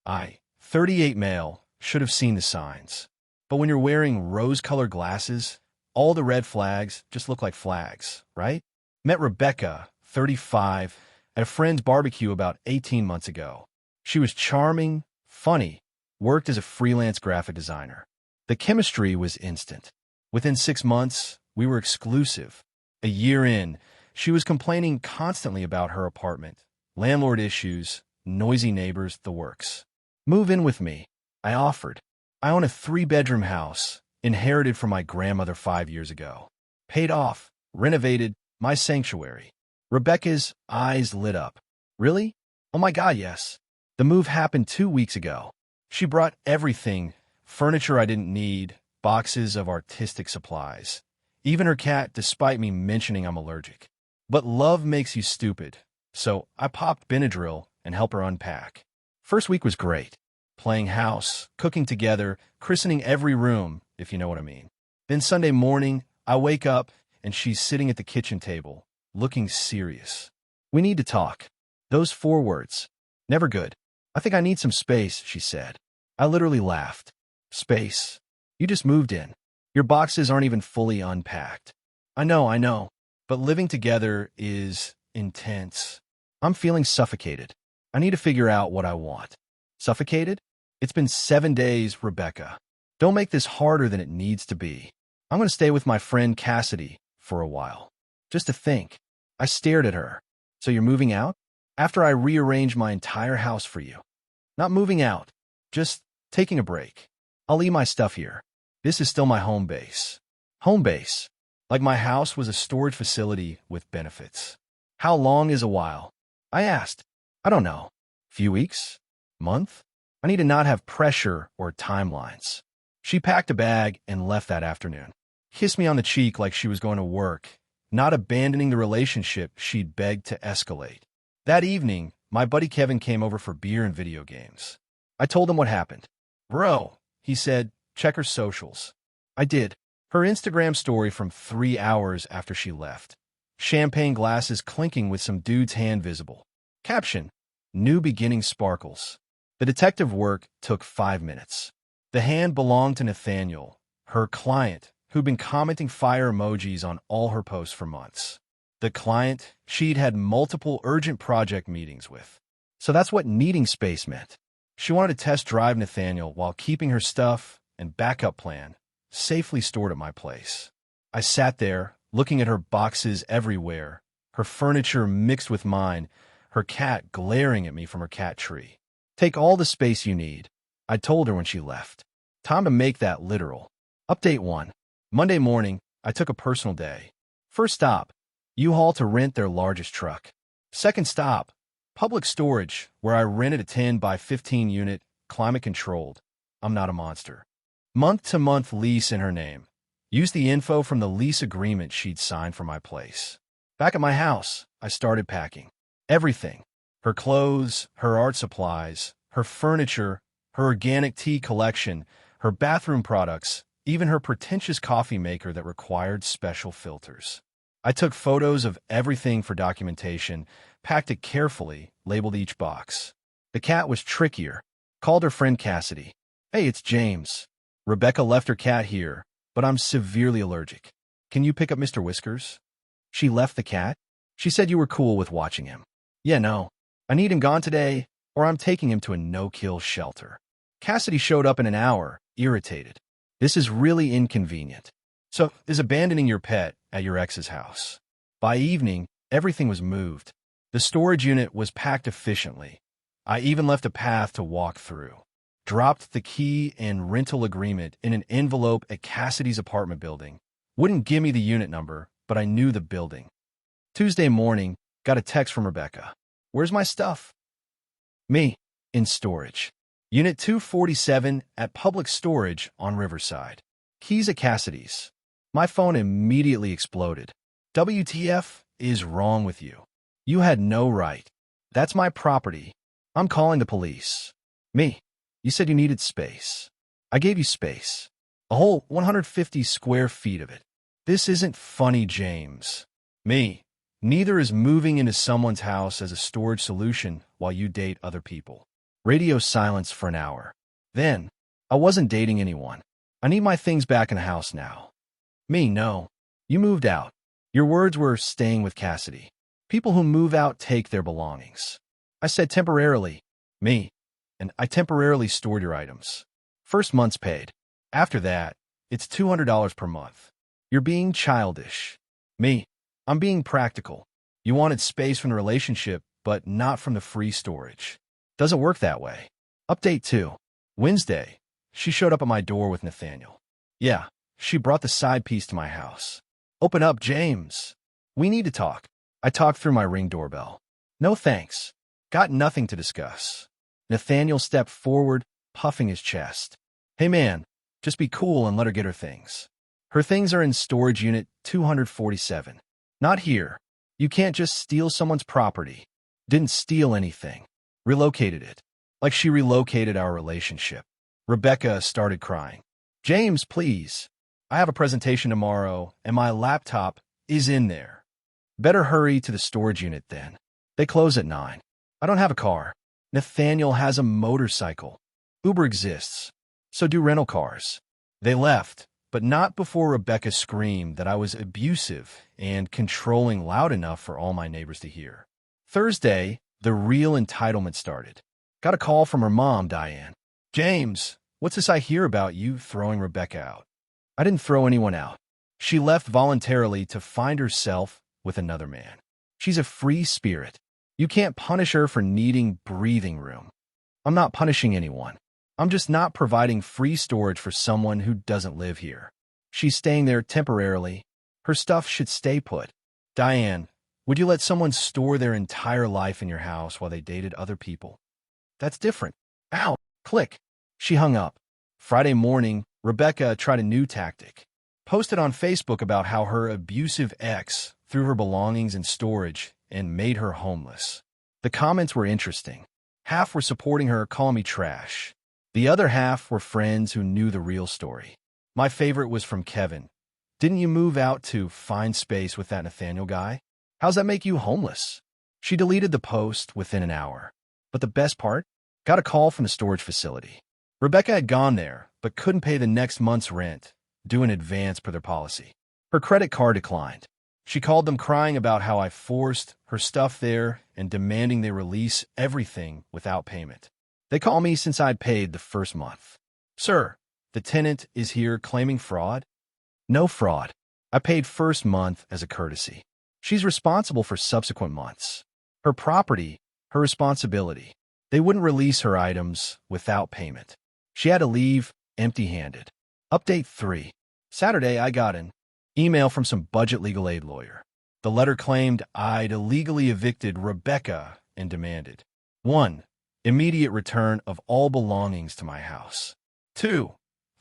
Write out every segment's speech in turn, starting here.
I, 38 male, should have seen the signs. But when you're wearing rose-colored glasses, all the red flags just look like flags, right? Met Rebecca, 35, at a friend's barbecue about 18 months ago. She was charming, funny, worked as a freelance graphic designer. The chemistry was instant. Within 6 months, we were exclusive. A year in, she was complaining constantly about her apartment, landlord issues, noisy neighbors, the works. Move in with me, I offered. I own a 3-bedroom house, inherited from my grandmother 5 years ago. Paid off, renovated, my sanctuary. Rebecca's eyes lit up. Really? Oh my God, yes. The move happened 2 weeks ago. She brought everything, furniture I didn't need, boxes of artistic supplies. Even her cat, despite me mentioning I'm allergic. But love makes you stupid, so I popped Benadryl and helped her unpack. First week was great. Playing house, cooking together, christening every room, if you know what I mean. Then Sunday morning, I wake up and she's sitting at the kitchen table, looking serious. We need to talk. Those 4 words. Never good. I think I need some space, she said. I literally laughed. Space? You just moved in. Your boxes aren't even fully unpacked. I know, but living together is intense. I'm feeling suffocated. I need to figure out what I want. Suffocated? It's been 7 days, Rebecca. Don't make this harder than it needs to be. I'm going to stay with my friend Cassidy for a while. Just to think. I stared at her. So you're moving out? After I rearranged my entire house for you. Not moving out. Just taking a break. I'll leave my stuff here. This is still my home base. Home base. Like my house was a storage facility with benefits. How long is a while? I asked. I don't know. Few weeks? Month? I need to not have pressure or timelines. She packed a bag and left that afternoon. Kissed me on the cheek like she was going to work, not abandoning the relationship she'd begged to escalate. That evening, my buddy Kevin came over for beer and video games. I told him what happened. Bro, he said, check her socials. I did. Her Instagram story from 3 hours after she left. Champagne glasses clinking with some dude's hand visible. Caption, new beginning sparkles. The detective work took 5 minutes. The hand belonged to Nathaniel, her client, who'd been commenting fire emojis on all her posts for months. The client she'd had multiple urgent project meetings with. So that's what needing space meant. She wanted to test drive Nathaniel while keeping her stuff and backup plan safely stored at my place. I sat there, looking at her boxes everywhere, her furniture mixed with mine, her cat glaring at me from her cat tree. Take all the space you need, I told her when she left. Time to make that literal. Update 1. Monday morning, I took a personal day. First stop, U-Haul to rent their largest truck. Second stop, public storage, where I rented a 10 by 15 unit, climate-controlled. I'm not a monster. Month-to-month lease in her name. Used the info from the lease agreement she'd signed for my place. Back at my house, I started packing. Everything. Her clothes, her art supplies, her furniture, her organic tea collection, her bathroom products, even her pretentious coffee maker that required special filters. I took photos of everything for documentation, packed it carefully, labeled each box. The cat was trickier. Called her friend Cassidy. Hey, it's James. Rebecca left her cat here, but I'm severely allergic. Can you pick up Mr. Whiskers? She left the cat? She said you were cool with watching him. Yeah, no. I need him gone today, or I'm taking him to a no-kill shelter. Cassidy showed up in an hour, irritated. This is really inconvenient. So, is abandoning your pet at your ex's house. By evening, everything was moved. The storage unit was packed efficiently. I even left a path to walk through. Dropped the key and rental agreement in an envelope at Cassidy's apartment building. Wouldn't give me the unit number, but I knew the building. Tuesday morning, got a text from Rebecca. Where's my stuff? Me, in storage. Unit 247 at public storage on Riverside. Keys at Cassidy's. My phone immediately exploded. WTF is wrong with you? You had no right. That's my property. I'm calling the police. Me. You said you needed space. I gave you space. A whole 150 square feet of it. This isn't funny, James. Me. Neither is moving into someone's house as a storage solution while you date other people. Radio silence for an hour. Then, I wasn't dating anyone. I need my things back in the house now. Me, no. You moved out. Your words were staying with Cassidy. People who move out take their belongings. I said temporarily. Me. And I temporarily stored your items. First month's paid. After that, it's $200 per month. You're being childish. Me. I'm being practical. You wanted space from the relationship, but not from the free storage. Doesn't work that way. Update 2. Wednesday. She showed up at my door with Nathaniel. Yeah, she brought the side piece to my house. Open up, James. We need to talk. I talked through my Ring doorbell. No thanks. Got nothing to discuss. Nathaniel stepped forward, puffing his chest. Hey man, just be cool and let her get her things. Her things are in storage unit 247. Not here. You can't just steal someone's property. Didn't steal anything. Relocated it. Like she relocated our relationship. Rebecca started crying. James, please. I have a presentation tomorrow, and my laptop is in there. Better hurry to the storage unit then. They close at 9. I don't have a car. Nathaniel has a motorcycle. Uber exists, so do rental cars. They left, but not before Rebecca screamed that I was abusive and controlling loud enough for all my neighbors to hear. Thursday, the real entitlement started. Got a call from her mom, Diane. James, what's this I hear about you throwing Rebecca out? I didn't throw anyone out. She left voluntarily to find herself with another man. She's a free spirit. You can't punish her for needing breathing room. I'm not punishing anyone. I'm just not providing free storage for someone who doesn't live here. She's staying there temporarily. Her stuff should stay put. Diane, would you let someone store their entire life in your house while they dated other people? That's different. Ow! Click. She hung up. Friday morning, Rebecca tried a new tactic. Posted on Facebook about how her abusive ex threw her belongings in storage and made her homeless. The comments were interesting. Half were supporting her, calling me trash. The other half were friends who knew the real story. My favorite was from Kevin. Didn't you move out to find space with that Nathaniel guy? How's that make you homeless? She deleted the post within an hour. But the best part? Got a call from the storage facility. Rebecca had gone there, but couldn't pay the next month's rent, due in advance per their policy. Her credit card declined. She called them crying about how I forced her stuff there and demanding they release everything without payment. They call me since I'd paid the first month. Sir, the tenant is here claiming fraud? No fraud. I paid first month as a courtesy. She's responsible for subsequent months. Her property, her responsibility. They wouldn't release her items without payment. She had to leave empty-handed. Update 3. Saturday, I got an email from some budget legal aid lawyer. The letter claimed I'd illegally evicted Rebecca and demanded 1. Immediate return of all belongings to my house. 2.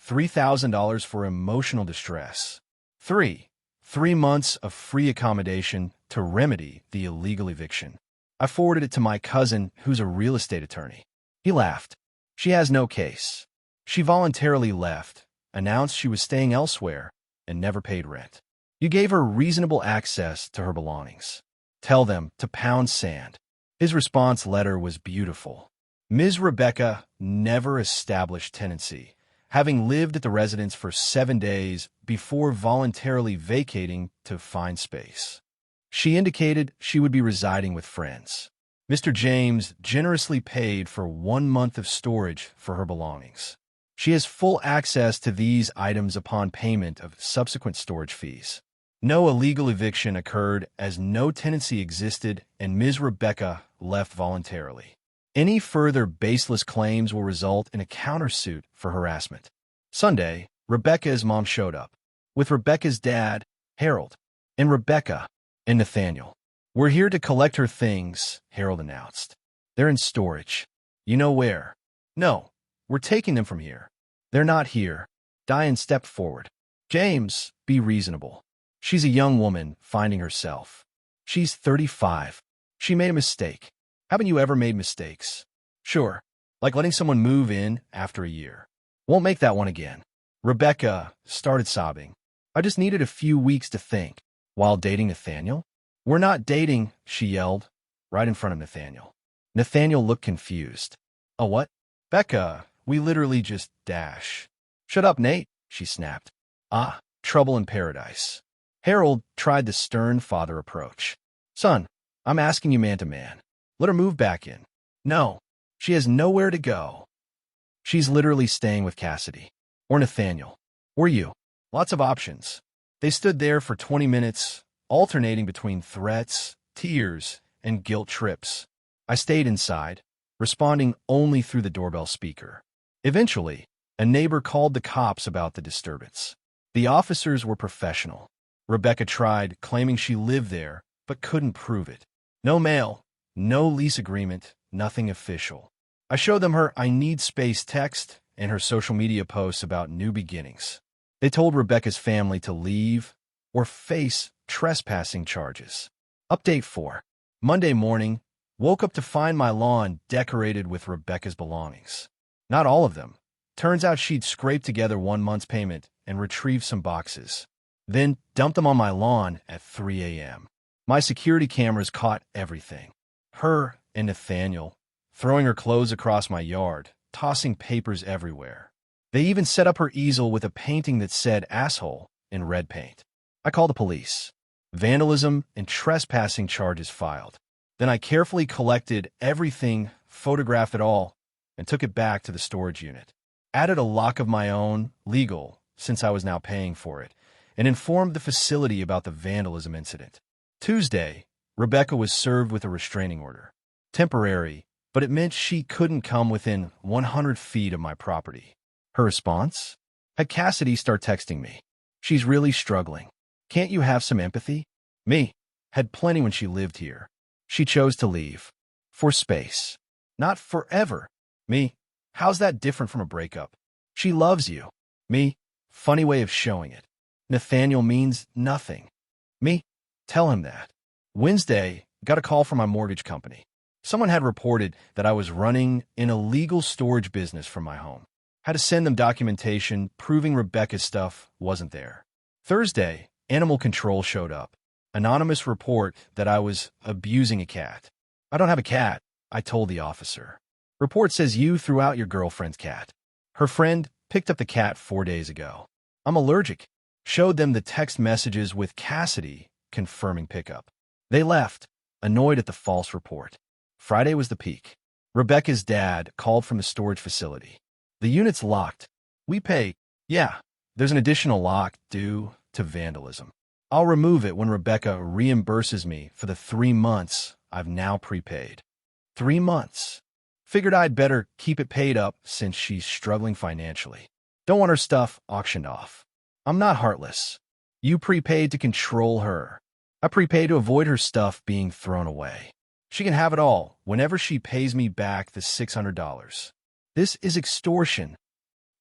$3,000 for emotional distress. 3. 3 months of free accommodation to remedy the illegal eviction. I forwarded it to my cousin, who's a real estate attorney. He laughed. She has no case. She voluntarily left, announced she was staying elsewhere, and never paid rent. You gave her reasonable access to her belongings. Tell them to pound sand. His response letter was beautiful. Ms. Rebecca never established tenancy, having lived at the residence for 7 days before voluntarily vacating to find space. She indicated she would be residing with friends. Mr. James generously paid for 1 month of storage for her belongings. She has full access to these items upon payment of subsequent storage fees. No illegal eviction occurred as no tenancy existed and Ms. Rebecca left voluntarily. Any further baseless claims will result in a countersuit for harassment. Sunday, Rebecca's mom showed up, with Rebecca's dad, Harold, and Rebecca and Nathaniel. We're here to collect her things, Harold announced. They're in storage. You know where? No, we're taking them from here. They're not here. Diane stepped forward. James, be reasonable. She's a young woman finding herself. She's 35. She made a mistake. Haven't you ever made mistakes? Sure, like letting someone move in after a year. Won't make that one again. Rebecca started sobbing. I just needed a few weeks to think. While dating Nathaniel? We're not dating, she yelled, right in front of Nathaniel. Nathaniel looked confused. A what? Becca, we literally just dash. Shut up, Nate, she snapped. Ah, trouble in paradise. Harold tried the stern father approach. Son, I'm asking you man to man. Let her move back in. No, she has nowhere to go. She's literally staying with Cassidy. Or Nathaniel. Or you. Lots of options. They stood there for 20 minutes, alternating between threats, tears, and guilt trips. I stayed inside, responding only through the doorbell speaker. Eventually, a neighbor called the cops about the disturbance. The officers were professional. Rebecca tried, claiming she lived there, but couldn't prove it. No mail, no lease agreement, nothing official. I showed them her I need space text and her social media posts about new beginnings. They told Rebecca's family to leave or face trespassing charges. Update 4. Monday morning, woke up to find my lawn decorated with Rebecca's belongings. Not all of them. Turns out she'd scraped together 1 month's payment and retrieved some boxes. Then dumped them on my lawn at 3 a.m. My security cameras caught everything. Her and Nathaniel, throwing her clothes across my yard, tossing papers everywhere. They even set up her easel with a painting that said asshole in red paint. I called the police. Vandalism and trespassing charges filed. Then I carefully collected everything, photographed it all, and took it back to the storage unit. Added a lock of my own, legal, since I was now paying for it, and informed the facility about the vandalism incident. Tuesday, Rebecca was served with a restraining order. Temporary, but it meant she couldn't come within 100 feet of my property. Her response? Had Cassidy start texting me. She's really struggling. Can't you have some empathy? Me. Had plenty when she lived here. She chose to leave. For space. Not forever. Me. How's that different from a breakup? She loves you. Me. Funny way of showing it. Nathaniel means nothing. Me. Tell him that. Wednesday, got a call from my mortgage company. Someone had reported that I was running an illegal storage business from my home. Had to send them documentation proving Rebecca's stuff wasn't there. Thursday, animal control showed up. Anonymous report that I was abusing a cat. I don't have a cat, I told the officer. Report says you threw out your girlfriend's cat. Her friend picked up the cat 4 days ago. I'm allergic. Showed them the text messages with Cassidy confirming pickup. They left, annoyed at the false report. Friday was the peak. Rebecca's dad called from the storage facility. The unit's locked. We pay. Yeah, there's an additional lock due to vandalism. I'll remove it when Rebecca reimburses me for the 3 months I've now prepaid. 3 months. Figured I'd better keep it paid up since she's struggling financially. Don't want her stuff auctioned off. I'm not heartless. You prepaid to control her. I prepaid to avoid her stuff being thrown away. She can have it all whenever she pays me back the $600. This is extortion.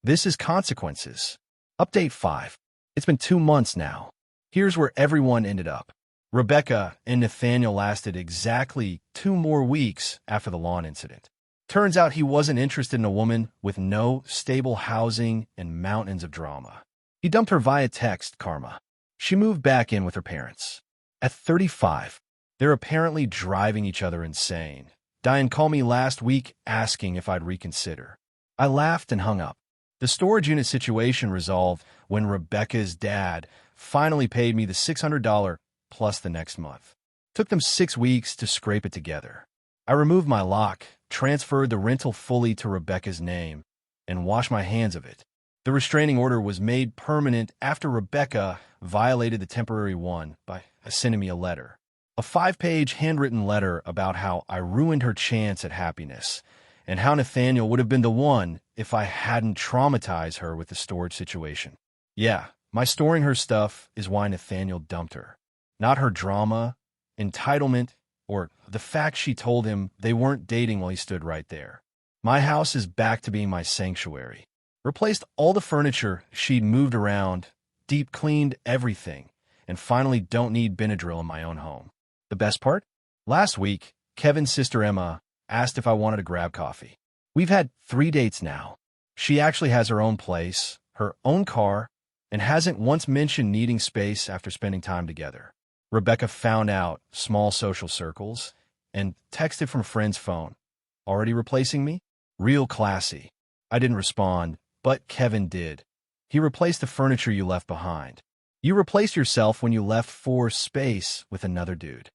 This is consequences. Update 5. It's been 2 months now. Here's where everyone ended up. Rebecca and Nathaniel lasted exactly 2 more weeks after the lawn incident. Turns out he wasn't interested in a woman with no stable housing and mountains of drama. He dumped her via text, karma. She moved back in with her parents. At 35, they're apparently driving each other insane. Diane called me last week asking if I'd reconsider. I laughed and hung up. The storage unit situation resolved when Rebecca's dad finally paid me the $600 plus the next month. Took them 6 weeks to scrape it together. I removed my lock, transferred the rental fully to Rebecca's name, and washed my hands of it. The restraining order was made permanent after Rebecca violated the temporary one by sending me a letter. A 5-page handwritten letter about how I ruined her chance at happiness and how Nathaniel would have been the one if I hadn't traumatized her with the storage situation. Yeah, my storing her stuff is why Nathaniel dumped her. Not her drama, entitlement, or the fact she told him they weren't dating while he stood right there. My house is back to being my sanctuary. Replaced all the furniture she'd moved around, deep cleaned everything, and finally don't need Benadryl in my own home. The best part? Last week, Kevin's sister Emma asked if I wanted to grab coffee. We've had 3 dates now. She actually has her own place, her own car, and hasn't once mentioned needing space after spending time together. Rebecca found out small social circles and texted from a friend's phone. Already replacing me? Real classy. I didn't respond, but Kevin did. He replaced the furniture you left behind. You replaced yourself when you left for space with another dude.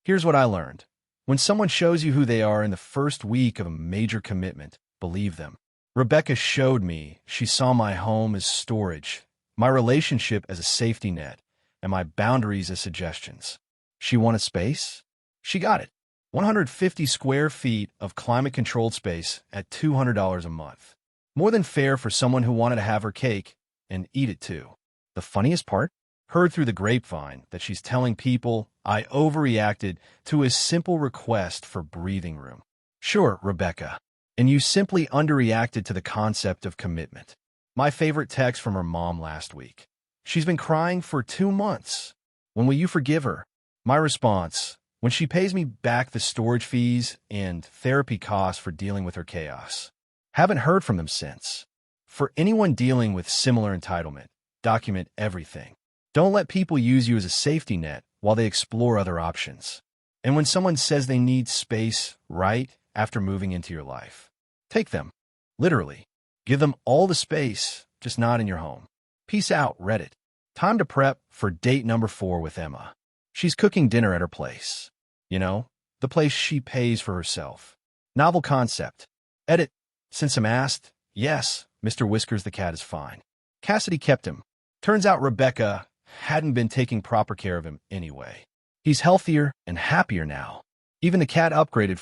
Here's what I learned. When someone shows you who they are in the first week of a major commitment, believe them. Rebecca showed me she saw my home as storage, my relationship as a safety net, and my boundaries as suggestions. She wanted space? She got it. 150 square feet of climate-controlled space at $200 a month. More than fair for someone who wanted to have her cake and eat it too. The funniest part? Heard through the grapevine that she's telling people I overreacted to a simple request for breathing room. Sure, Rebecca. And you simply underreacted to the concept of commitment. My favorite text from her mom last week. She's been crying for 2 months. When will you forgive her? My response, when she pays me back the storage fees and therapy costs for dealing with her chaos. Haven't heard from them since. For anyone dealing with similar entitlement, document everything. Don't let people use you as a safety net while they explore other options. And when someone says they need space right after moving into your life, take them. Literally. Give them all the space, just not in your home. Peace out, Reddit. Time to prep for date number 4 with Emma. She's cooking dinner at her place. You know, the place she pays for herself. Novel concept. Edit. Since I'm asked, yes, Mr. Whiskers the cat is fine. Cassidy kept him. Turns out Rebecca hadn't been taking proper care of him anyway. He's healthier and happier now. Even the cat upgraded